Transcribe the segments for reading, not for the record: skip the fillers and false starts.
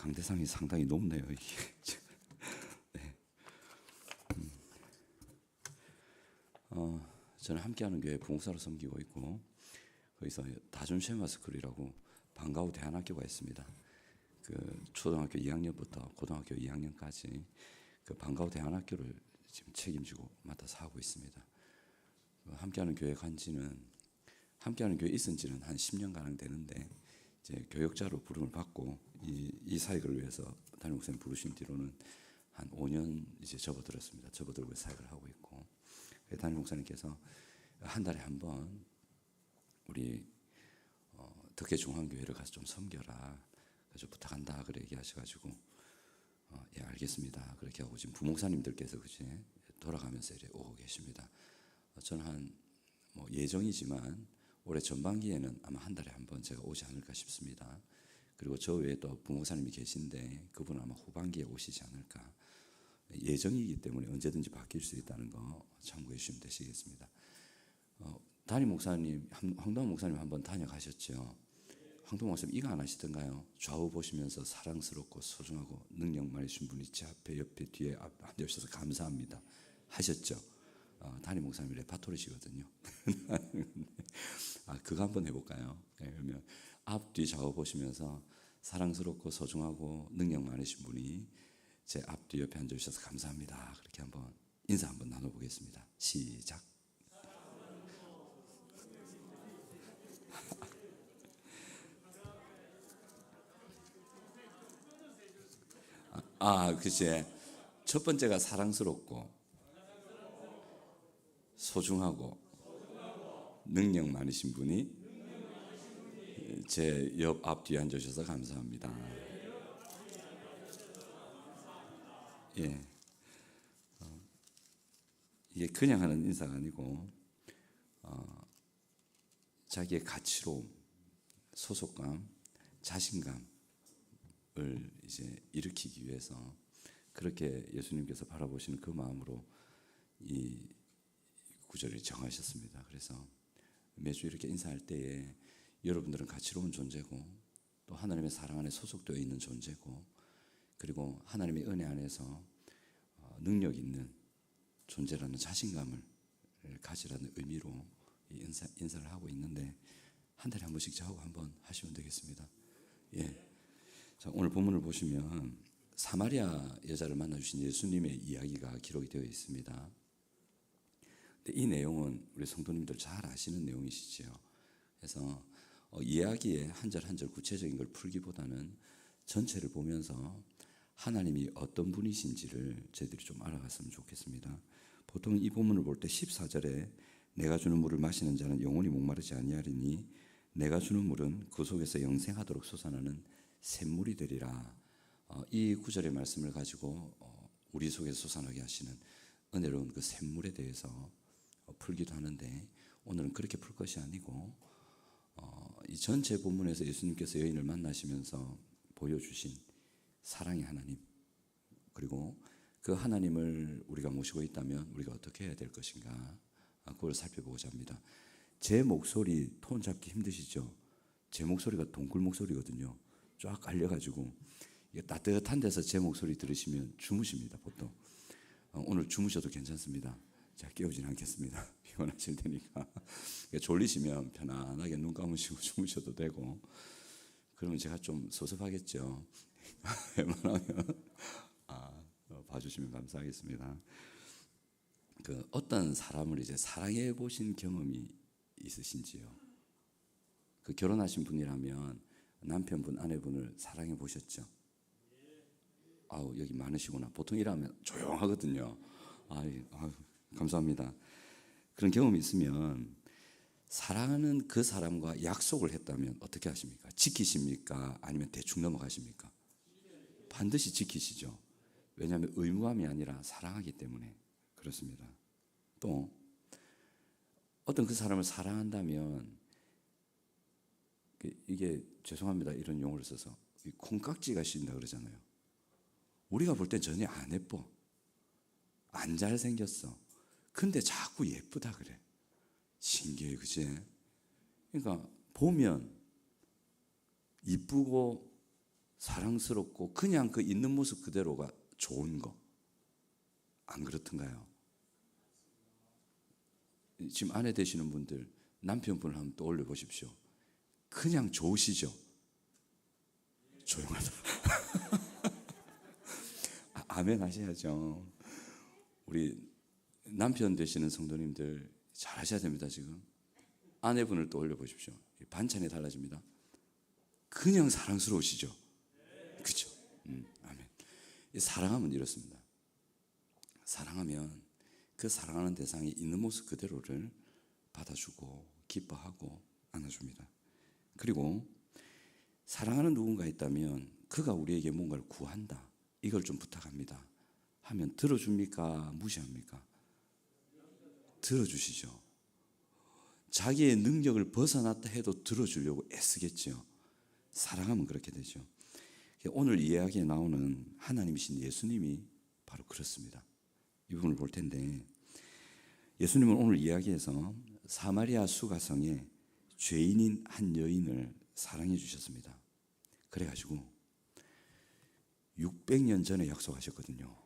강대상이 상당히 높네요, 이게. 네. 저는 함께하는 교회 부목사로 섬기고 있고, 거기서 다준 쉐마스쿨이라고 방과후 대안학교가 있습니다. 그 초등학교 2학년부터 고등학교 2학년까지 그 방과후 대안학교를 지금 책임지고 맡아서 하고 있습니다. 함께하는 교회 함께하는 교회 있은 지는 한 10년 가량 되는데, 이제 교역자로 부름을 받고 이 사역을 위해서 담임 목사님 부르신 뒤로는 한 5년 이제 접어들고 사역을 하고 있고, 담임 목사님께서 한 달에 한 번 우리 덕계 중앙교회를 가서 좀 섬겨라, 그래서 부탁한다 그래 얘기하셔가지고 예 알겠습니다 그렇게 하고, 지금 부목사님들께서 그제 돌아가면서 이제 오고 계십니다. 저는 예정이지만 올해 전반기에는 아마 한 달에 한 번 제가 오지 않을까 싶습니다. 그리고 저 외에 또 부목사님이 계신데 그분은 아마 후반기에 오시지 않을까. 예정이기 때문에 언제든지 바뀔 수 있다는 거 참고해 주시면 되시겠습니다. 담임 목사님, 황동환 목사님 한번 다녀가셨죠? 황동환 목사님 이거 안 하시던가요? 좌우 보시면서 사랑스럽고 소중하고 능력 많으신 분이 제 앞에 옆에 뒤에 앉으셔서 감사합니다 하셨죠? 담임 목사님 레파토리시거든요. 그거 한번 해볼까요? 네, 그러면 앞뒤 좌우 보시면서 사랑스럽고 소중하고 능력 많으신 분이 제 앞뒤 옆에 앉으셔서 감사합니다. 그렇게 한번 인사 한번 나눠보겠습니다. 시작. 그치. 첫 번째가 사랑스럽고 소중하고 능력 많으신 분이 제 옆 앞뒤에 앉으셔서 감사합니다. 예. 이게 그냥 하는 인사가 아니고 자기의 가치로움, 소속감, 자신감을 이제 일으키기 위해서 그렇게 예수님께서 바라보시는 그 마음으로 이 구절을 정하셨습니다. 그래서 매주 이렇게 인사할 때에 여러분들은 가치로운 존재고, 또 하나님의 사랑 안에 소속되어 있는 존재고, 그리고 하나님의 은혜 안에서 능력 있는 존재라는 자신감을 가지라는 의미로 인사를 하고 있는데, 한 달에 한 번씩 저하고 한번 하시면 되겠습니다. 예. 자, 오늘 본문을 보시면 사마리아 여자를 만나주신 예수님의 이야기가 기록이 되어 있습니다. 근데 이 내용은 우리 성도님들 잘 아시는 내용이시죠. 그래서 이야기의 한 절 한 절 구체적인 걸 풀기보다는 전체를 보면서 하나님이 어떤 분이신지를 저희들이 좀 알아갔으면 좋겠습니다. 보통 이 본문을 볼 때 14절에 내가 주는 물을 마시는 자는 영원히 목마르지 아니하리니 내가 주는 물은 그 속에서 영생하도록 솟아나는 샘물이 되리라. 이 구절의 말씀을 가지고 우리 속에서 솟아나게 하시는 은혜로운 그 샘물에 대해서 풀기도 하는데, 오늘은 그렇게 풀 것이 아니고 이 전체 본문에서 예수님께서 여인을 만나시면서 보여주신 사랑의 하나님, 그리고 그 하나님을 우리가 모시고 있다면 우리가 어떻게 해야 될 것인가, 그걸 살펴보고자 합니다. 제 목소리 톤 잡기 힘드시죠? 제 목소리가 동굴 목소리거든요. 쫙 깔려가지고 이게 따뜻한 데서 제 목소리 들으시면 주무십니다, 보통. 오늘 주무셔도 괜찮습니다. 제가 깨우지는 않겠습니다. 피곤하실 테니까. 졸리시면 편안하게 눈 감으시고 주무셔도 되고, 그러면 제가 좀 섭섭하겠죠. 웬만하면 봐주시면 감사하겠습니다. 어떤 사람을 이제 사랑해 보신 경험이 있으신지요? 결혼하신 분이라면 남편분, 아내분을 사랑해 보셨죠? 여기 많으시구나. 보통 이러면 조용하거든요. 감사합니다. 그런 경험이 있으면 사랑하는 그 사람과 약속을 했다면 어떻게 하십니까? 지키십니까? 아니면 대충 넘어가십니까? 반드시 지키시죠. 왜냐하면 의무함이 아니라 사랑하기 때문에 그렇습니다. 또 어떤 그 사람을 사랑한다면 이게 죄송합니다, 이런 용어를 써서 콩깍지가 씌인다 그러잖아요. 우리가 볼 땐 전혀 안 예뻐, 안 잘생겼어. 근데 자꾸 예쁘다 그래. 신기해, 그치? 그러니까 보면 이쁘고 사랑스럽고 그냥 그 있는 모습 그대로가 좋은 거. 안 그렇던가요? 지금 아내 되시는 분들 남편분을 한번 떠올려 보십시오. 그냥 좋으시죠? 조용하다. 아멘 하셔야죠. 우리 남편 되시는 성도님들 잘 하셔야 됩니다. 지금 아내분을 떠올려 보십시오. 반찬이 달라집니다. 그냥 사랑스러우시죠? 그죠? 아멘. 사랑하면 이렇습니다. 사랑하면 그 사랑하는 대상이 있는 모습 그대로를 받아주고 기뻐하고 안아줍니다. 그리고 사랑하는 누군가 있다면 그가 우리에게 뭔가를 구한다. 이걸 좀 부탁합니다. 하면 들어줍니까? 무시합니까? 들어주시죠. 자기의 능력을 벗어났다 해도 들어주려고 애쓰겠죠. 사랑하면 그렇게 되죠. 오늘 이야기에 나오는 하나님이신 예수님이 바로 그렇습니다. 이 부분을 볼 텐데 예수님은 오늘 이야기에서 사마리아 수가성에 죄인인 한 여인을 사랑해 주셨습니다. 그래가지고 600년 전에 약속하셨거든요.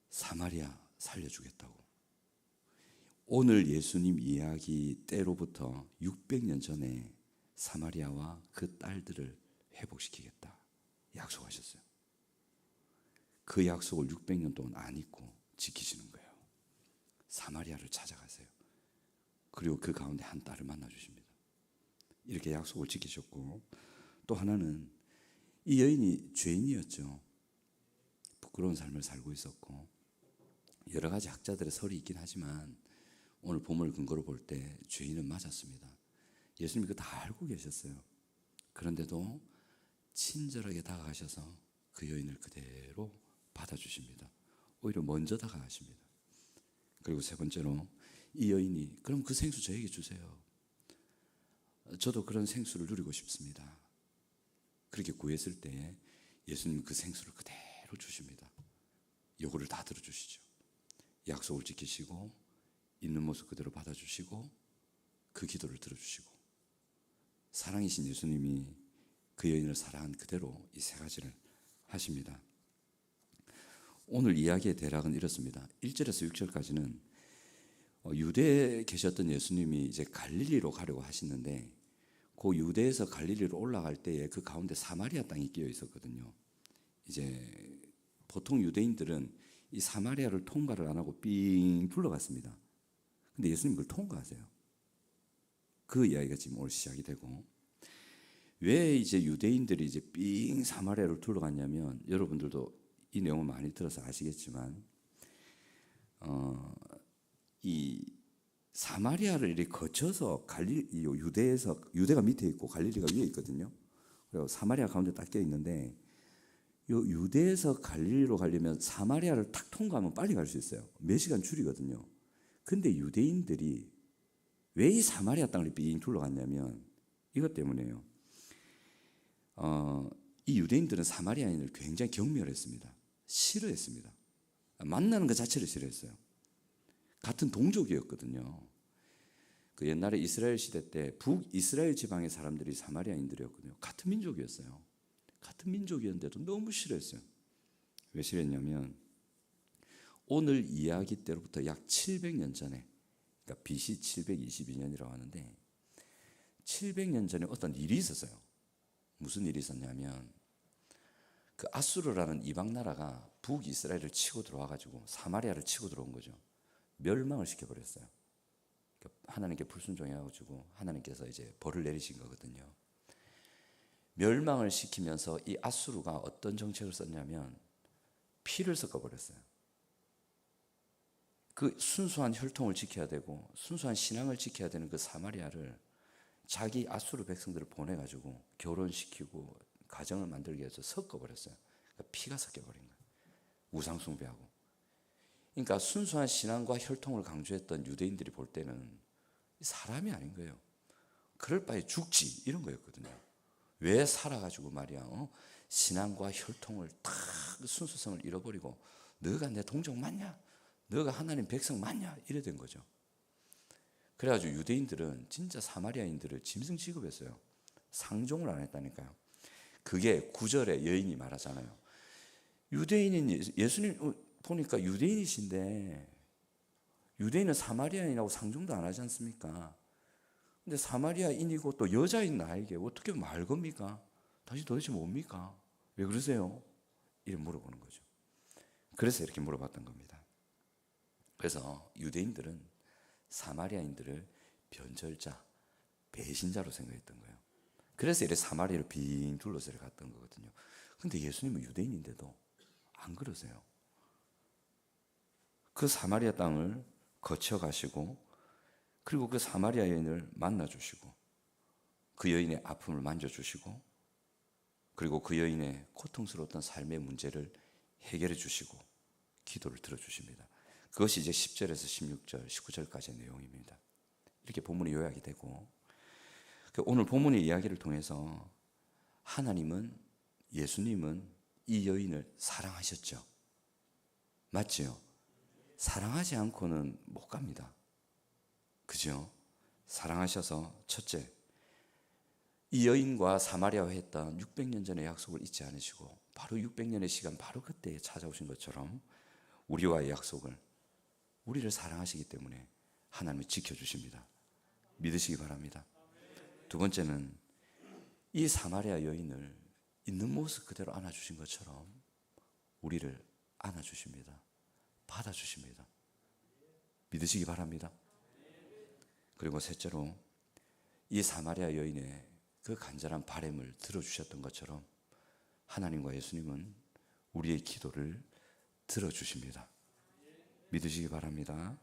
사마리아 살려주겠다고. 오늘 예수님 이야기 때로부터 600년 전에 사마리아와 그 딸들을 회복시키겠다 약속하셨어요. 그 약속을 600년 동안 안 잊고 지키시는 거예요. 사마리아를 찾아가세요. 그리고 그 가운데 한 딸을 만나주십니다. 이렇게 약속을 지키셨고, 또 하나는 이 여인이 죄인이었죠. 부끄러운 삶을 살고 있었고 여러 가지 학자들의 설이 있긴 하지만 오늘 본문을 근거로 볼 때 죄인은 맞았습니다. 예수님이 그거 다 알고 계셨어요. 그런데도 친절하게 다가가셔서 그 여인을 그대로 받아주십니다. 오히려 먼저 다가가십니다. 그리고 세 번째로 이 여인이 그럼 그 생수 저에게 주세요. 저도 그런 생수를 누리고 싶습니다. 그렇게 구했을 때 예수님은 그 생수를 그대로 주십니다. 요거를 다 들어주시죠. 약속을 지키시고 있는 모습 그대로 받아주시고 그 기도를 들어주시고 사랑이신 예수님이 그 여인을 사랑한 그대로 이 세 가지를 하십니다. 오늘 이야기의 대략은 이렇습니다. 1절에서 6절까지는 유대에 계셨던 예수님이 이제 갈릴리로 가려고 하시는데 그 유대에서 갈릴리로 올라갈 때에 그 가운데 사마리아 땅이 끼어 있었거든요. 이제 보통 유대인들은 이 사마리아를 통과를 안 하고 삥 둘러갔습니다. 근데 예수님 그걸 통과하세요. 그 이야기가 지금 오늘 시작이 되고, 왜 이제 유대인들이 이제 삥 사마리아를 둘러갔냐면 여러분들도 이 내용을 많이 들어서 아시겠지만 이 사마리아를 이렇게 거쳐서 유대에서 유대가 밑에 있고 갈릴리가 위에 있거든요. 그리고 사마리아 가운데 딱 껴 있는데 요 유대에서 갈릴리로 가려면 사마리아를 탁 통과하면 빨리 갈 수 있어요. 몇 시간 줄이거든요. 근데 유대인들이 왜 이 사마리아 땅을 삥 둘러갔냐면 이것 때문에요. 이 유대인들은 사마리아인을 굉장히 경멸했습니다. 싫어했습니다. 만나는 것 자체를 싫어했어요. 같은 동족이었거든요. 그 옛날에 이스라엘 시대 때 북이스라엘 지방의 사람들이 사마리아인들이었거든요. 같은 민족이었어요. 같은 민족이었는데도 너무 싫어했어요. 왜 싫어했냐면 오늘 이야기 때로부터 약 700년 전에, 그러니까 BC 722년이라고 하는데 700년 전에 어떤 일이 있었어요. 무슨 일이 있었냐면 그 아수르라는 이방 나라가 북이스라엘을 치고 들어와가지고 사마리아를 치고 들어온 거죠. 멸망을 시켜버렸어요. 하나님께 불순종해가지고 하나님께서 이제 벌을 내리신 거거든요. 멸망을 시키면서 이 아수르가 어떤 정책을 썼냐면 피를 섞어버렸어요. 그 순수한 혈통을 지켜야 되고 순수한 신앙을 지켜야 되는 그 사마리아를 자기 아수르 백성들을 보내가지고 결혼시키고 가정을 만들기 위해서 섞어버렸어요. 그러니까 피가 섞여버린 거예요. 우상 숭배하고. 그러니까 순수한 신앙과 혈통을 강조했던 유대인들이 볼 때는 사람이 아닌 거예요. 그럴 바에 죽지 이런 거였거든요. 왜 살아가지고 말이야 신앙과 혈통을 다 순수성을 잃어버리고 너가 내 동족 맞냐? 너가 하나님 백성 맞냐? 이래 된 거죠. 그래가지고 유대인들은 진짜 사마리아인들을 짐승 취급했어요. 상종을 안 했다니까요. 그게 9절에 여인이 말하잖아요. 유대인인 예수님 보니까 유대인이신데 유대인은 사마리아인하고 상종도 안 하지 않습니까? 근데 사마리아인이고 또 여자인 나에게 어떻게 말 겁니까? 당신 도대체 뭡니까? 왜 그러세요? 이렇게 물어보는 거죠. 그래서 이렇게 물어봤던 겁니다. 그래서 유대인들은 사마리아인들을 변절자, 배신자로 생각했던 거예요. 그래서 이렇게 사마리아를 빙 둘러서 갔던 거거든요. 근데 예수님은 유대인인데도 안 그러세요. 그 사마리아 땅을 거쳐가시고 그리고 그 사마리아 여인을 만나주시고 그 여인의 아픔을 만져주시고 그리고 그 여인의 고통스러웠던 삶의 문제를 해결해 주시고 기도를 들어주십니다. 그것이 이제 10절에서 16절, 19절까지의 내용입니다. 이렇게 본문이 요약이 되고 오늘 본문의 이야기를 통해서 하나님은, 예수님은 이 여인을 사랑하셨죠. 맞지요? 사랑하지 않고는 못 갑니다. 그죠? 사랑하셔서 첫째, 이 여인과 사마리아와 했던 600년 전의 약속을 잊지 않으시고 바로 600년의 시간 바로 그때에 찾아오신 것처럼 우리와의 약속을, 우리를 사랑하시기 때문에 하나님은 지켜주십니다. 믿으시기 바랍니다. 두 번째는 이 사마리아 여인을 있는 모습 그대로 안아주신 것처럼 우리를 안아주십니다. 받아주십니다. 믿으시기 바랍니다. 그리고 셋째로 이 사마리아 여인의 그 간절한 바람을 들어주셨던 것처럼 하나님과 예수님은 우리의 기도를 들어주십니다. 믿으시기 바랍니다.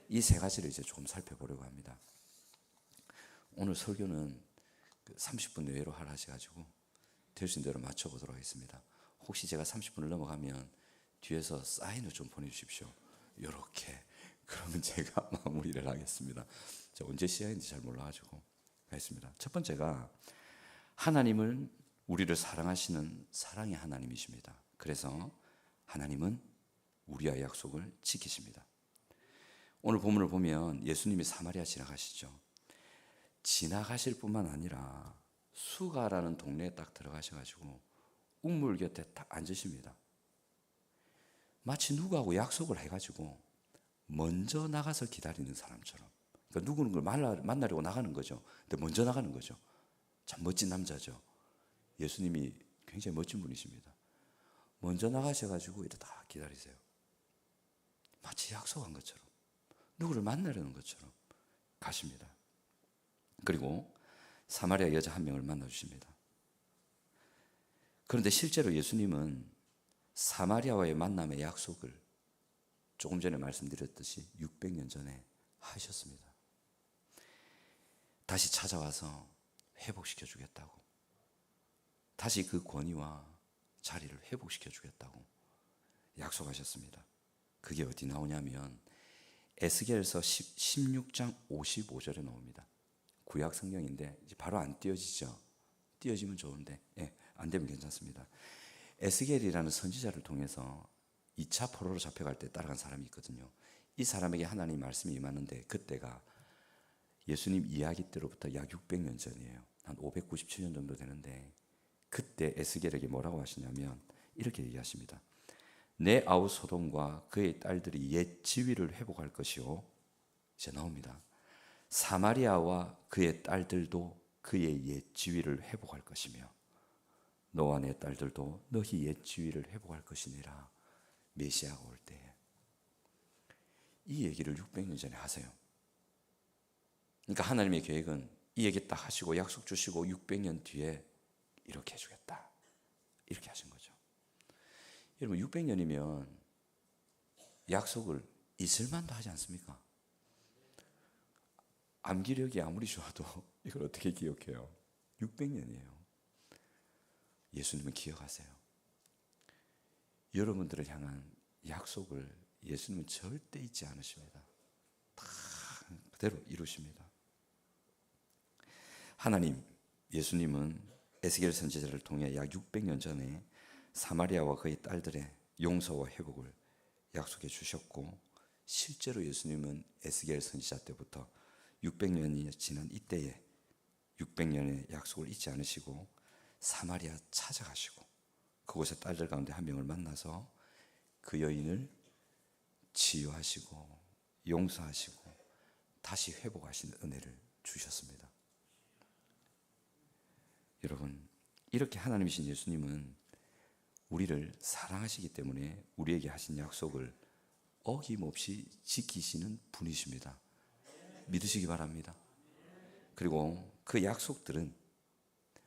이 세 가지를 이제 조금 살펴보려고 합니다. 오늘 설교는 30분 내외로 하라 하셔가지고 될 수 있는 대로 맞춰보도록 하겠습니다. 혹시 제가 30분을 넘어가면 뒤에서 사인을 좀 보내주십시오. 이렇게. 그러면 제가 마무리를 하겠습니다. 제가 언제 시작인지 잘 몰라가지고 하겠습니다. 첫 번째가 하나님은 우리를 사랑하시는 사랑의 하나님이십니다. 그래서 하나님은 우리와 약속을 지키십니다. 오늘 본문을 보면 예수님이 사마리아 지나가시죠. 지나가실 뿐만 아니라 수가라는 동네에 딱 들어가셔가지고 우물 곁에 딱 앉으십니다. 마치 누구하고 약속을 해가지고 먼저 나가서 기다리는 사람처럼. 그러니까 누구는 걸 만나려고 나가는 거죠. 근데 먼저 나가는 거죠. 참 멋진 남자죠. 예수님이 굉장히 멋진 분이십니다. 먼저 나가셔가지고 이렇게 다 기다리세요. 마치 약속한 것처럼, 누구를 만나려는 것처럼 가십니다. 그리고 사마리아 여자 한 명을 만나주십니다. 그런데 실제로 예수님은 사마리아와의 만남의 약속을 조금 전에 말씀드렸듯이 600년 전에 하셨습니다. 다시 찾아와서 회복시켜 주겠다고, 다시 그 권위와 자리를 회복시켜 주겠다고 약속하셨습니다. 그게 어디 나오냐면 에스겔서 16장 55절에 나옵니다. 구약 성경인데 바로 안 띄어지죠. 띄어지면 좋은데 안 되면 괜찮습니다. 에스겔이라는 선지자를 통해서 2차 포로로 잡혀갈 때 따라간 사람이 있거든요. 이 사람에게 하나님 말씀이 임하는데 그때가 예수님 이야기 때로부터 약 600년 전이에요. 한 597년 정도 되는데 그때 에스겔에게 뭐라고 하시냐면 이렇게 얘기하십니다. 내 아우 소돔과 그의 딸들이 옛 지위를 회복할 것이요. 이제 나옵니다. 사마리아와 그의 딸들도 그의 옛 지위를 회복할 것이며 너와 내 딸들도 너희 옛 지위를 회복할 것이니라. 메시아가 올 때에. 이 얘기를 600년 전에 하세요. 그러니까 하나님의 계획은 이 얘기 딱 하시고 약속 주시고 600년 뒤에 이렇게 해주겠다. 이렇게 하신 거죠. 여러분 600년이면 약속을 잊을만도 하지 않습니까? 암기력이 아무리 좋아도 이걸 어떻게 기억해요? 600년이에요. 예수님은 기억하세요. 여러분들을 향한 약속을 예수님은 절대 잊지 않으십니다. 다 그대로 이루십니다. 하나님, 예수님은 에스겔 선지자를 통해 약 600년 전에 사마리아와 그의 딸들의 용서와 회복을 약속해 주셨고 실제로 예수님은 에스겔 선지자 때부터 600년이 지난 이때에 600년의 약속을 잊지 않으시고 사마리아 찾아가시고 그곳에 딸들 가운데 한 명을 만나서 그 여인을 치유하시고 용서하시고 다시 회복하시는 은혜를 주셨습니다. 여러분, 이렇게 하나님이신 예수님은 우리를 사랑하시기 때문에 우리에게 하신 약속을 어김없이 지키시는 분이십니다. 믿으시기 바랍니다. 그리고 그 약속들은,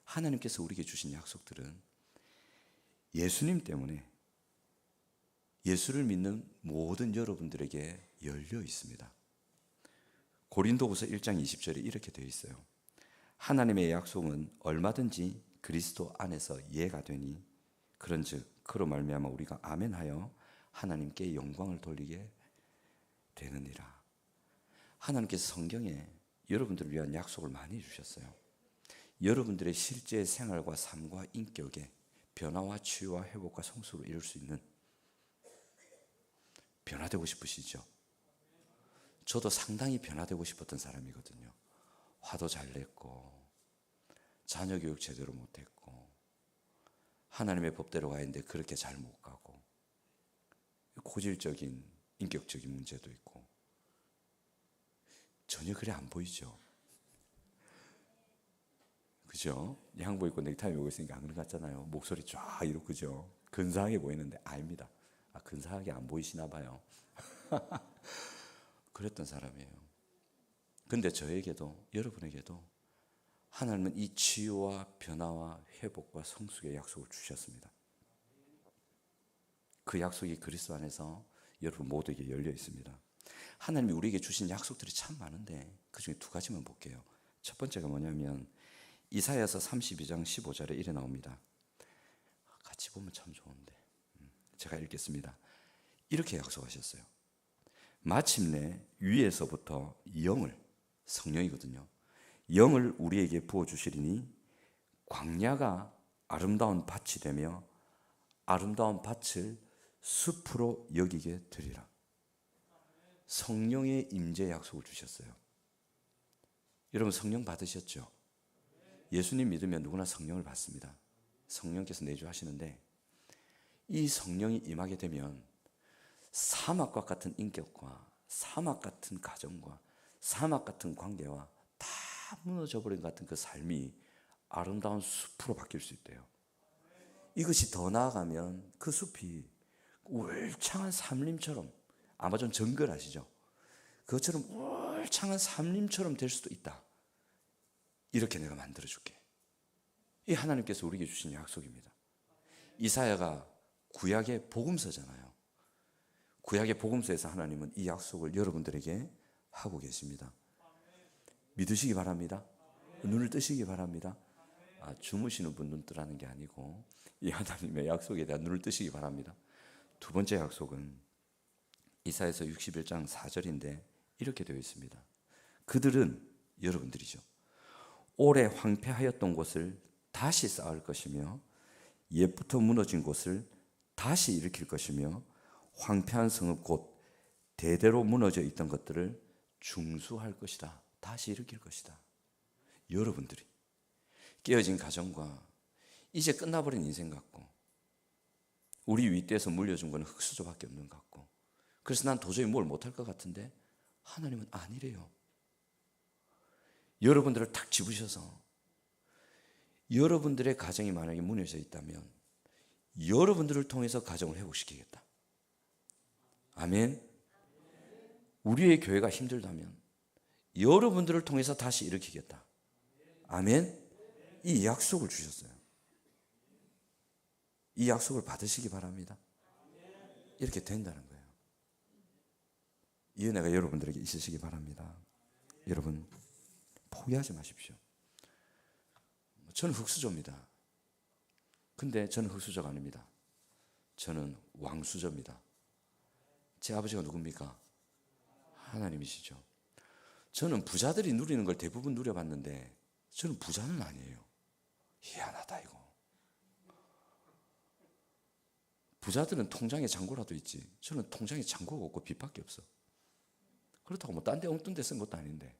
하나님께서 우리에게 주신 약속들은 예수님 때문에 예수를 믿는 모든 여러분들에게 열려 있습니다. 고린도후서 1장 20절에 이렇게 되어 있어요. 하나님의 약속은 얼마든지 그리스도 안에서 예가 되니 그런즉 그로 말미암아 우리가 아멘하여 하나님께 영광을 돌리게 되느니라. 하나님께서 성경에 여러분들을 위한 약속을 많이 주셨어요. 여러분들의 실제 생활과 삶과 인격에 변화와 치유와 회복과 성수를 이룰 수 있는, 변화되고 싶으시죠? 저도 상당히 변화되고 싶었던 사람이거든요. 화도 잘 냈고 자녀 교육 제대로 못했고 하나님의 법대로 가야 했는데 그렇게 잘 못 가고 고질적인 인격적인 문제도 있고 전혀 그래 안 보이죠? 그죠? 양복 입고 넥타이 메고 있으니까 안 그런 것 같잖아요. 목소리 쫙 이렇고, 그죠? 근사하게 보이는데 아닙니다. 근사하게 안 보이시나 봐요. 그랬던 사람이에요. 근데 저에게도 여러분에게도 하나님은 이 치유와 변화와 회복과 성숙의 약속을 주셨습니다. 그 약속이 그리스도 안에서 여러분 모두에게 열려 있습니다. 하나님이 우리에게 주신 약속들이 참 많은데 그중에 두 가지만 볼게요. 첫 번째가 뭐냐면 이사야서 32장 15절에 이래 나옵니다. 같이 보면 참 좋은데 제가 읽겠습니다. 이렇게 약속하셨어요. 마침내 위에서부터 영을, 성령이거든요, 영을 우리에게 부어주시리니 광야가 아름다운 밭이 되며 아름다운 밭을 숲으로 여기게 되리라. 성령의 임재 약속을 주셨어요. 여러분 성령 받으셨죠? 예수님 믿으면 누구나 성령을 받습니다. 성령께서 내주하시는데 이 성령이 임하게 되면 사막과 같은 인격과 사막 같은 가정과 사막 같은 관계와 다 무너져버린 것 같은 그 삶이 아름다운 숲으로 바뀔 수 있대요. 이것이 더 나아가면 그 숲이 울창한 산림처럼, 아마존 정글 아시죠? 그것처럼 울창한 산림처럼 될 수도 있다. 이렇게 내가 만들어줄게. 이 하나님께서 우리에게 주신 약속입니다. 이사야가 구약의 복음서잖아요. 구약의 복음서에서 하나님은 이 약속을 여러분들에게 하고 계십니다. 믿으시기 바랍니다. 눈을 뜨시기 바랍니다. 주무시는 분 눈 뜨라는 게 아니고 이 하나님의 약속에 대한 눈을 뜨시기 바랍니다. 두 번째 약속은 이사야서 61장 4절인데 이렇게 되어 있습니다. 그들은, 여러분들이죠, 오래 황폐하였던 곳을 다시 쌓을 것이며 옛부터 무너진 곳을 다시 일으킬 것이며 황폐한 성읍 곧 대대로 무너져 있던 것들을 중수할 것이다. 다시 일으킬 것이다. 여러분들이 깨어진 가정과 이제 끝나버린 인생 같고 우리 윗대에서 물려준 건 흙수저밖에 없는 것 같고 그래서 난 도저히 뭘 못할 것 같은데 하나님은 아니래요. 여러분들을 탁 집으셔서 여러분들의 가정이 만약에 무너져 있다면 여러분들을 통해서 가정을 회복시키겠다. 아멘. 우리의 교회가 힘들다면 여러분들을 통해서 다시 일으키겠다. 아멘. 이 약속을 주셨어요. 이 약속을 받으시기 바랍니다. 이렇게 된다는 거예요. 이 은혜가 여러분들에게 있으시기 바랍니다. 여러분 포기하지 마십시오. 저는 흙수저입니다. 근데 저는 흙수저가 아닙니다. 저는 왕수저입니다. 제 아버지가 누굽니까? 하나님이시죠. 저는 부자들이 누리는 걸 대부분 누려봤는데 저는 부자는 아니에요. 희한하다 이거. 부자들은 통장에 잔고라도 있지 저는 통장에 잔고가 없고 빚밖에 없어. 그렇다고 뭐 딴 데 엉뚱 데 쓴 것도 아닌데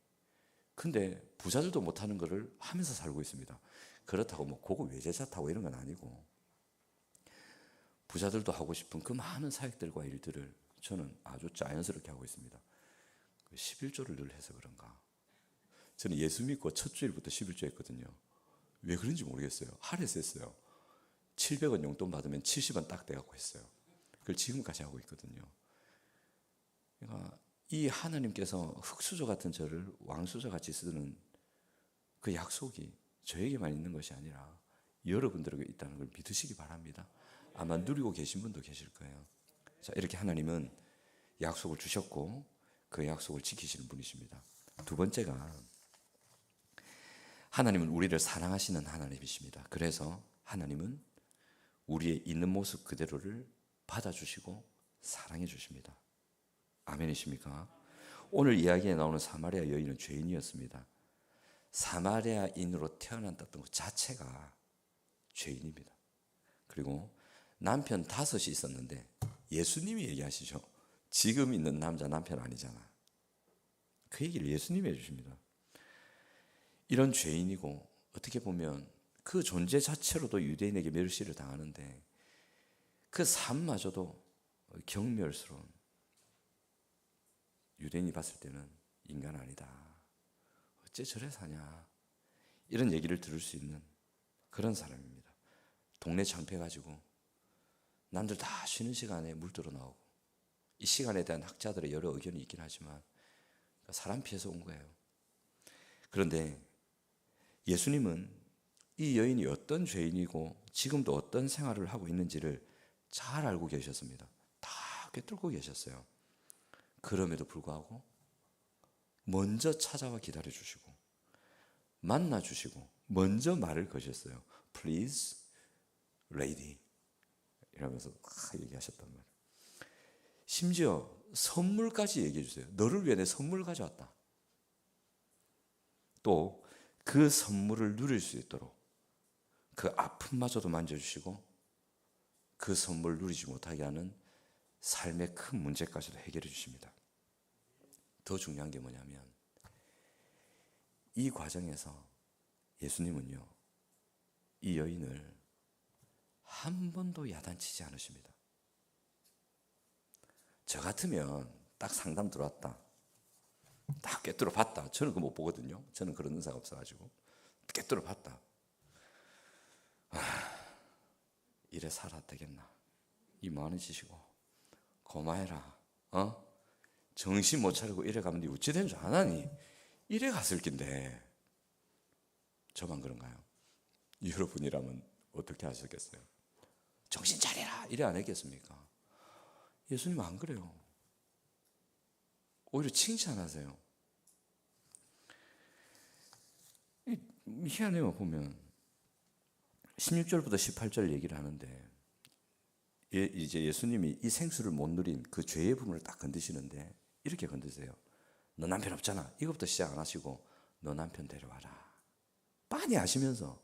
근데 부자들도 못하는 거를 하면서 살고 있습니다. 그렇다고 뭐 고급 외제차 타고 이런 건 아니고, 부자들도 하고 싶은 그 많은 사역들과 일들을 저는 아주 자연스럽게 하고 있습니다. 11조를 늘 해서 그런가. 저는 예수 믿고 첫 주일부터 11조 했거든요. 왜 그런지 모르겠어요. 할애서 했어요. 700원 용돈 받으면 70원 딱 돼갖고 했어요. 그걸 지금까지 하고 있거든요. 그러니까 이 하나님께서 흙수저 같은 저를 왕수저 같이 쓰는 그 약속이 저에게만 있는 것이 아니라 여러분들에게 있다는 걸 믿으시기 바랍니다. 아마 누리고 계신 분도 계실 거예요. 자, 이렇게 하나님은 약속을 주셨고 그 약속을 지키시는 분이십니다. 두 번째가, 하나님은 우리를 사랑하시는 하나님이십니다. 그래서 하나님은 우리의 있는 모습 그대로를 받아주시고 사랑해 주십니다. 아멘이십니까? 오늘 이야기에 나오는 사마리아 여인은 죄인이었습니다. 사마리아인으로 태어난다던 것 자체가 죄인입니다. 그리고 남편 5이 있었는데 예수님이 얘기하시죠. 지금 있는 남자 남편 아니잖아. 그 얘기를 예수님이 해주십니다. 이런 죄인이고 어떻게 보면 그 존재 자체로도 유대인에게 멸시를 당하는데 그 삶마저도 경멸스러운, 유대인이 봤을 때는 인간 아니다, 어째 저래 사냐, 이런 얘기를 들을 수 있는 그런 사람입니다. 동네 창피해가지고 남들 다 쉬는 시간에 물들어 나오고, 이 시간에 대한 학자들의 여러 의견이 있긴 하지만 사람 피해서 온 거예요. 그런데 예수님은 이 여인이 어떤 죄인이고 지금도 어떤 생활을 하고 있는지를 잘 알고 계셨습니다. 다 꿰뚫고 계셨어요. 그럼에도 불구하고 먼저 찾아와 기다려주시고 만나주시고 먼저 말을 거셨어요. Please, lady 이러면서 얘기하셨단 말이에요. 심지어 선물까지 얘기해 주세요. 너를 위해 내 선물 가져왔다. 또 그 선물을 누릴 수 있도록 그 아픔마저도 만져주시고 그 선물을 누리지 못하게 하는 삶의 큰 문제까지도 해결해 주십니다. 더 중요한 게 뭐냐면 이 과정에서 예수님은요, 이 여인을 한 번도 야단치지 않으십니다. 저 같으면 딱 상담 들어왔다, 딱 꿰뚫어 봤다. 저는 그거 못 보거든요. 저는 그런 은사가 없어가지고 꿰뚫어 봤다. 이래 살아 되겠나? 이 많은 지시고 고마해라. 정신 못 차리고 이래 가면 네 어찌 된 줄 아나니? 이래 갔을 낀데 저만 그런가요? 여러분이라면 어떻게 하셨겠어요? 정신 차리라 이래 안 했겠습니까? 예수님은 안 그래요. 오히려 칭찬하세요. 희한해요. 보면 16절부터 18절 얘기를 하는데 이제 예수님이 이 생수를 못 누린 그 죄의 부분을 딱 건드시는데 이렇게 건드세요. 너 남편 없잖아. 이것부터 시작 안 하시고 너 남편 데려와라. 빤히 아시면서.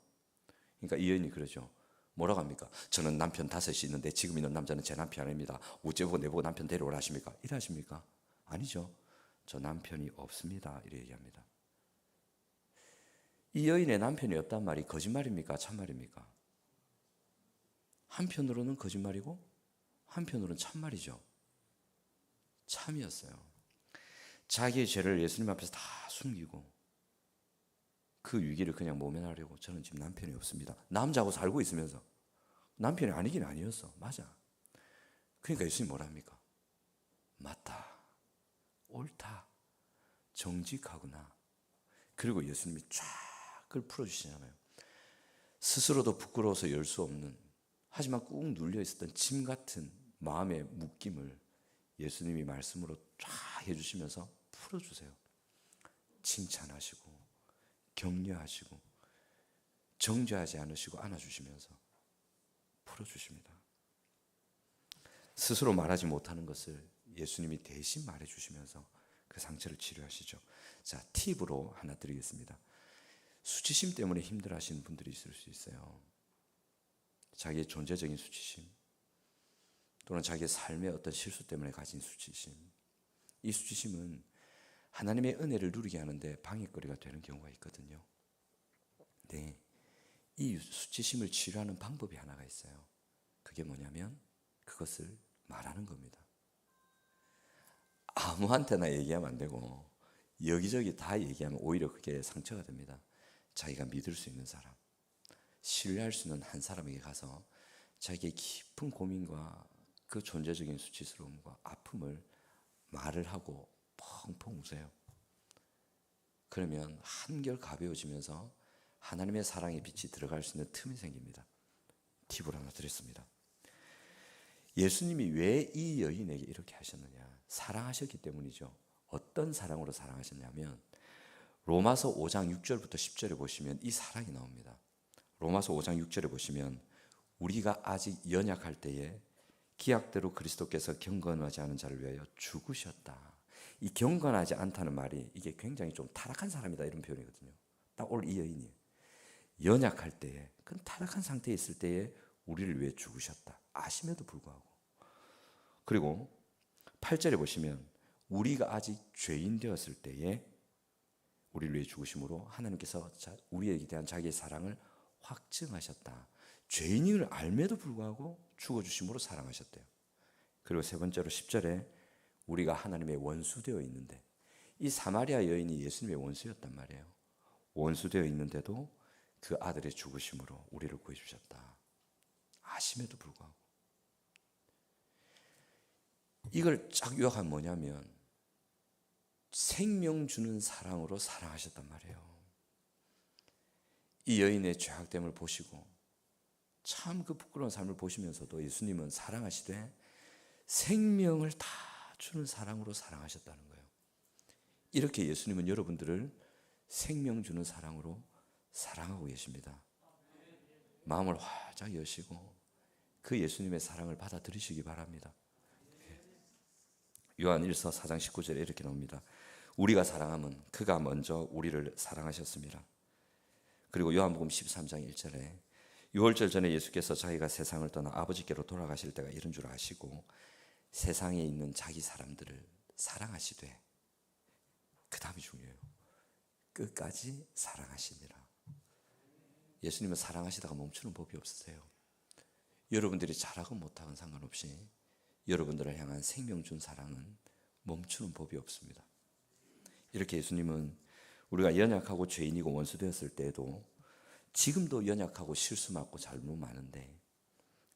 그러니까 이 여인이 그러죠. 뭐라고 합니까? 저는 남편 5이 있는데 지금 있는 남자는 제 남편 아닙니다. 어째보고 내보고 남편 데려오라 하십니까? 이래 하십니까? 아니죠. 저 남편이 없습니다. 이래 얘기합니다. 이 여인의 남편이 없단 말이 거짓말입니까? 참말입니까? 한편으로는 거짓말이고 한편으로는 참말이죠. 참이었어요. 자기의 죄를 예수님 앞에서 다 숨기고 그 위기를 그냥 모면하려고 저는 지금 남편이 없습니다. 남자하고 살고 있으면서 남편이 아니긴 아니었어. 맞아. 그러니까 예수님 뭐라 합니까? 맞다. 옳다. 정직하구나. 그리고 예수님이 쫙 그걸 풀어주시잖아요. 스스로도 부끄러워서 열 수 없는, 하지만 꾹 눌려 있었던 짐 같은 마음의 묶임을 예수님이 말씀으로 쫙 해주시면서 풀어주세요. 칭찬하시고 격려하시고 정죄하지 않으시고 안아주시면서 풀어주십니다. 스스로 말하지 못하는 것을 예수님이 대신 말해주시면서 그 상처를 치료하시죠. 자, 팁으로 하나 드리겠습니다. 수치심 때문에 힘들어하시는 분들이 있을 수 있어요. 자기의 존재적인 수치심 또는 자기의 삶의 어떤 실수 때문에 가진 수치심. 이 수치심은 하나님의 은혜를 누리게 하는데 방해거리가 되는 경우가 있거든요. 네, 이 수치심을 치료하는 방법이 하나가 있어요. 그게 뭐냐면 그것을 말하는 겁니다. 아무한테나 얘기하면 안 되고 여기저기 다 얘기하면 오히려 그게 상처가 됩니다. 자기가 믿을 수 있는 사람, 신뢰할 수 있는 한 사람에게 가서 자기의 깊은 고민과 그 존재적인 수치스러움과 아픔을 말을 하고 펑펑 우세요. 그러면 한결 가벼워지면서 하나님의 사랑의 빛이 들어갈 수 있는 틈이 생깁니다. 팁을 하나 드렸습니다. 예수님이 왜 이 여인에게 이렇게 하셨느냐? 사랑하셨기 때문이죠. 어떤 사랑으로 사랑하셨냐면 로마서 5장 6절부터 10절에 보시면 이 사랑이 나옵니다. 로마서 5장 6절에 보시면 우리가 아직 연약할 때에 기약대로 그리스도께서 경건하지 않은 자를 위하여 죽으셨다. 이 경건하지 않다는 말이 이게 굉장히 좀 타락한 사람이다 이런 표현이거든요. 딱 오늘 이 여인이 연약할 때에 그 타락한 상태에 있을 때에 우리를 위해 죽으셨다. 아심에도 불구하고. 그리고 8절에 보시면 우리가 아직 죄인 되었을 때에 우리를 위해 죽으심으로 하나님께서 우리에게 대한 자기의 사랑을 확증하셨다. 죄인을 알매도 불구하고 죽어주심으로 사랑하셨대요. 그리고 세 번째로 10절에 우리가 하나님의 원수되어 있는데 이 사마리아 여인이 예수님의 원수였단 말이에요. 원수되어 있는데도 그 아들의 죽으심으로 우리를 구해주셨다. 아심에도 불구하고. 이걸 쫙 요약하면 뭐냐면 생명 주는 사랑으로 사랑하셨단 말이에요. 이 여인의 죄악됨을 보시고 참 그 부끄러운 삶을 보시면서도 예수님은 사랑하시되 생명을 다 주는 사랑으로 사랑하셨다는 거예요. 이렇게 예수님은 여러분들을 생명 주는 사랑으로 사랑하고 계십니다. 마음을 활짝 여시고 그 예수님의 사랑을 받아들이시기 바랍니다. 요한 1서 4장 19절에 이렇게 나옵니다. 우리가 사랑하면 그가 먼저 우리를 사랑하셨습니다. 그리고 요한복음 13장 1절에 유월절 전에 예수께서 자기가 세상을 떠나 아버지께로 돌아가실 때가 이른 줄 아시고 세상에 있는 자기 사람들을 사랑하시되, 그 다음이 중요해요. 끝까지 사랑하시니라. 예수님은 사랑하시다가 멈추는 법이 없으세요. 여러분들이 잘하건 못하건 상관없이 여러분들을 향한 생명 준 사랑은 멈추는 법이 없습니다. 이렇게 예수님은 우리가 연약하고 죄인이고 원수 되었을 때에도 지금도 연약하고 실수 많고 잘못 많은데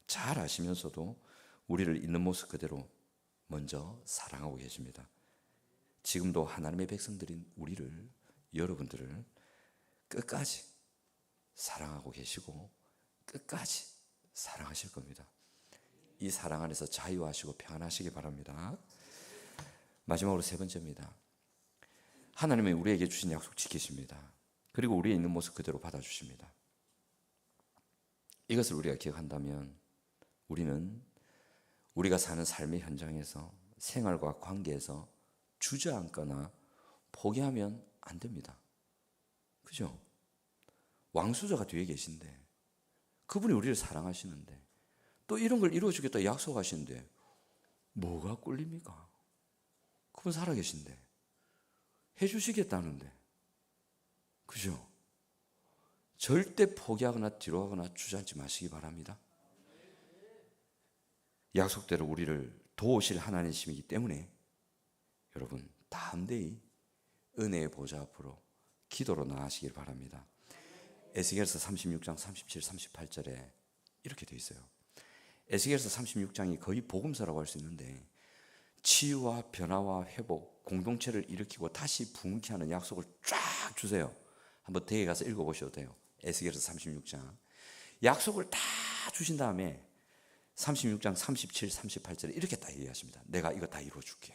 잘 아시면서도 우리를 있는 모습 그대로 먼저 사랑하고 계십니다. 지금도 하나님의 백성들인 우리를, 여러분들을 끝까지 사랑하고 계시고 끝까지 사랑하실 겁니다. 이 사랑 안에서 자유하시고 평안하시기 바랍니다. 마지막으로 세 번째입니다. 하나님은 우리에게 주신 약속 지키십니다. 그리고 우리의 있는 모습 그대로 받아주십니다. 이것을 우리가 기억한다면 우리는 우리가 사는 삶의 현장에서 생활과 관계에서 주저앉거나 포기하면 안 됩니다. 그죠? 왕수자가 뒤에 계신데 그분이 우리를 사랑하시는데 또 이런 걸 이루어주겠다 약속하시는데 뭐가 꿀립니까? 그분 살아계신데 해주시겠다는데, 그죠? 절대 포기하거나 뒤로 가거나 주저앉지 마시기 바랍니다. 약속대로 우리를 도우실 하나님이시기 때문에 여러분 담대히 은혜의 보좌 앞으로 기도로 나아가시길 바랍니다. 에스겔서 36장 37, 38절에 이렇게 되어 있어요. 에스겔서 36장이 거의 복음서라고 할 수 있는데 치유와 변화와 회복, 공동체를 일으키고 다시 부흥케 하는 약속을 쫙 주세요. 한번 댁에 가서 읽어보셔도 돼요. 에스겔서 36장 약속을 다 주신 다음에 36장 37, 38절에 이렇게 딱 얘기하십니다. 내가 이거 다 이루어줄게.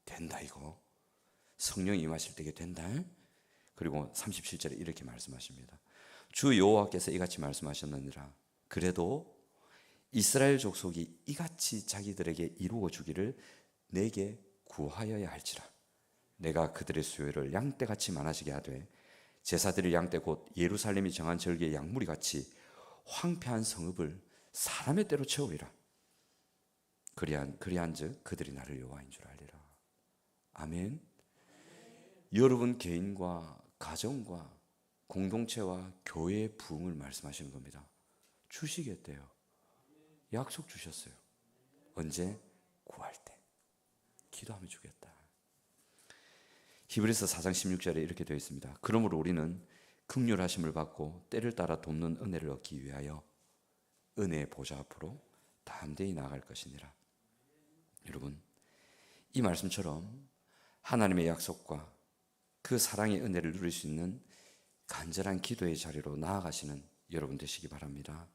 된다 이거. 성령이 임하실 때게 된다. 그리고 37절에 이렇게 말씀하십니다. 주 여호와께서 이같이 말씀하셨느니라. 그래도 이스라엘 족속이 이같이 자기들에게 이루어 주기를 내게 구하여야 할지라. 내가 그들의 수요를 양떼같이 많아지게 하되 제사드릴 양떼 곧 예루살렘이 정한 절기의 양무리 같이 황폐한 성읍을 사람의 때로 채우리라. 그리한즉 그들이 나를 여호와인 줄 알리라. 아멘. 여러분 개인과 가정과 공동체와 교회의 부흥을 말씀하시는 겁니다. 주시겠대요. 약속 주셨어요. 언제? 구할 때. 기도하면 주겠다. 히브리서 4장 16절에 이렇게 되어 있습니다. 그러므로 우리는 긍휼하심을 받고 때를 따라 돕는 은혜를 얻기 위하여 은혜의 보좌 앞으로 담대히 나아갈 것이니라. 여러분, 이 말씀처럼 하나님의 약속과 그 사랑의 은혜를 누릴 수 있는 간절한 기도의 자리로 나아가시는 여러분 되시기 바랍니다.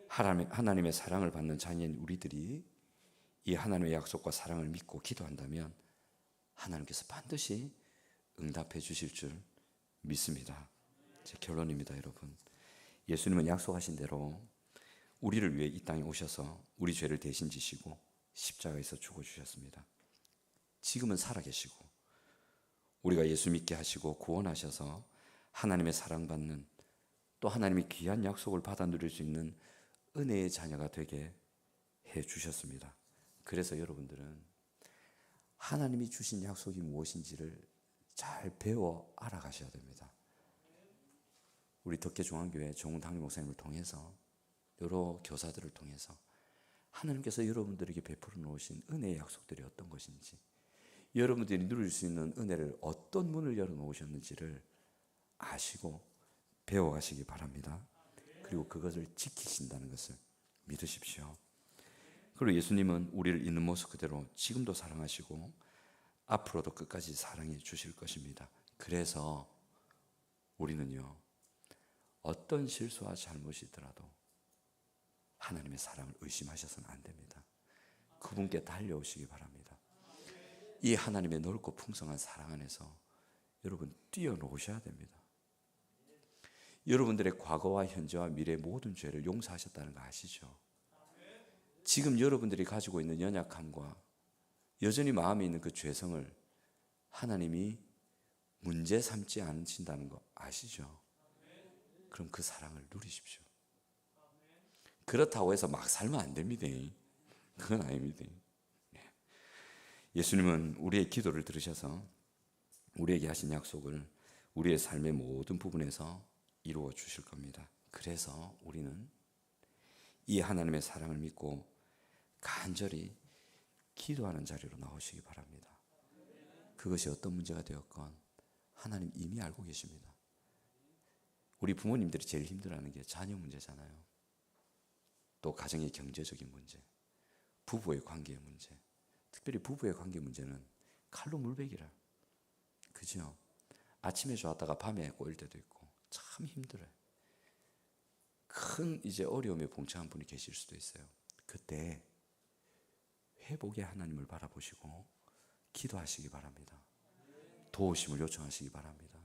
하나님의 사랑을 받는 자녀인 우리들이 이 하나님의 약속과 사랑을 믿고 기도한다면 하나님께서 반드시 응답해 주실 줄 믿습니다. 제 결론입니다, 여러분. 예수님은 약속하신 대로 우리를 위해 이 땅에 오셔서 우리 죄를 대신 지시고 십자가에서 죽어주셨습니다. 지금은 살아계시고 우리가 예수 믿게 하시고 구원하셔서 하나님의 사랑받는 또 하나님의 귀한 약속을 받아 누릴 수 있는 은혜의 자녀가 되게 해주셨습니다. 그래서 여러분들은 하나님이 주신 약속이 무엇인지를 잘 배워 알아가셔야 됩니다. 우리 덕계중앙교회 정훈당리 목사님을 통해서 여러 교사들을 통해서 하나님께서 여러분들에게 베풀어 놓으신 은혜의 약속들이 어떤 것인지, 여러분들이 누릴 수 있는 은혜를 어떤 문을 열어 놓으셨는지를 아시고 배워가시기 바랍니다. 그리고 그것을 지키신다는 것을 믿으십시오. 그리고 예수님은 우리를 있는 모습 그대로 지금도 사랑하시고 앞으로도 끝까지 사랑해 주실 것입니다. 그래서 우리는요, 어떤 실수와 잘못이 있더라도 하나님의 사랑을 의심하셔서는 안 됩니다. 그분께 달려오시기 바랍니다. 이 하나님의 넓고 풍성한 사랑 안에서 여러분 뛰어놓으셔야 됩니다. 여러분들의 과거와 현재와 미래의 모든 죄를 용서하셨다는 거 아시죠? 지금 여러분들이 가지고 있는 연약함과 여전히 마음에 있는 그 죄성을 하나님이 문제 삼지 않으신다는 거 아시죠? 그럼 그 사랑을 누리십시오. 그렇다고 해서 막 살면 안 됩니다. 그건 아닙니다. 예수님은 우리의 기도를 들으셔서 우리에게 하신 약속을 우리의 삶의 모든 부분에서 이루어 주실 겁니다. 그래서 우리는 이 하나님의 사랑을 믿고 간절히 기도하는 자리로 나오시기 바랍니다. 그것이 어떤 문제가 되었건 하나님 이미 알고 계십니다. 우리 부모님들이 제일 힘들어하는 게 자녀 문제잖아요. 또 가정의 경제적인 문제, 부부의 관계의 문제, 특별히 부부의 관계 문제는 칼로 물베기라. 그죠? 아침에 좋았다가 밤에 꼬일 때도 있고 참 힘들어요. 큰 이제 어려움에 봉착한 분이 계실 수도 있어요. 그때 회복의 하나님을 바라보시고 기도하시기 바랍니다. 도우심을 요청하시기 바랍니다.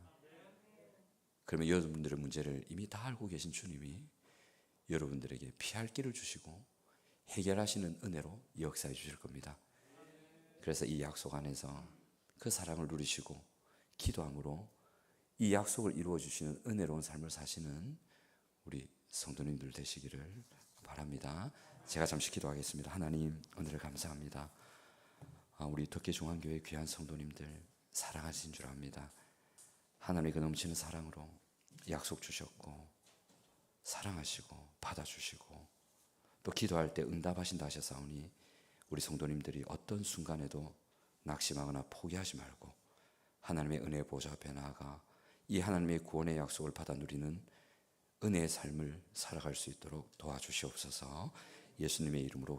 그러면 여러분들의 문제를 이미 다 알고 계신 주님이 여러분들에게 피할 길을 주시고 해결하시는 은혜로 역사해 주실 겁니다. 그래서 이 약속 안에서 그 사랑을 누리시고 기도함으로 이 약속을 이루어 주시는 은혜로운 삶을 사시는 우리 성도님들 되시기를 바랍니다. 제가 잠시 기도하겠습니다. 하나님, 오늘을 감사합니다. 우리 덕계중앙교회 귀한 성도님들 사랑하신 줄 압니다. 하나님의 그 넘치는 사랑으로 약속 주셨고 사랑하시고 받아주시고 또 기도할 때 응답하신다 하셨사오니 우리 성도님들이 어떤 순간에도 낙심하거나 포기하지 말고 하나님의 은혜의 보좌 앞에 나아가 이 하나님의 구원의 약속을 받아 누리는 은혜의 삶을 살아갈 수 있도록 도와주시옵소서. 예수님의 이름으로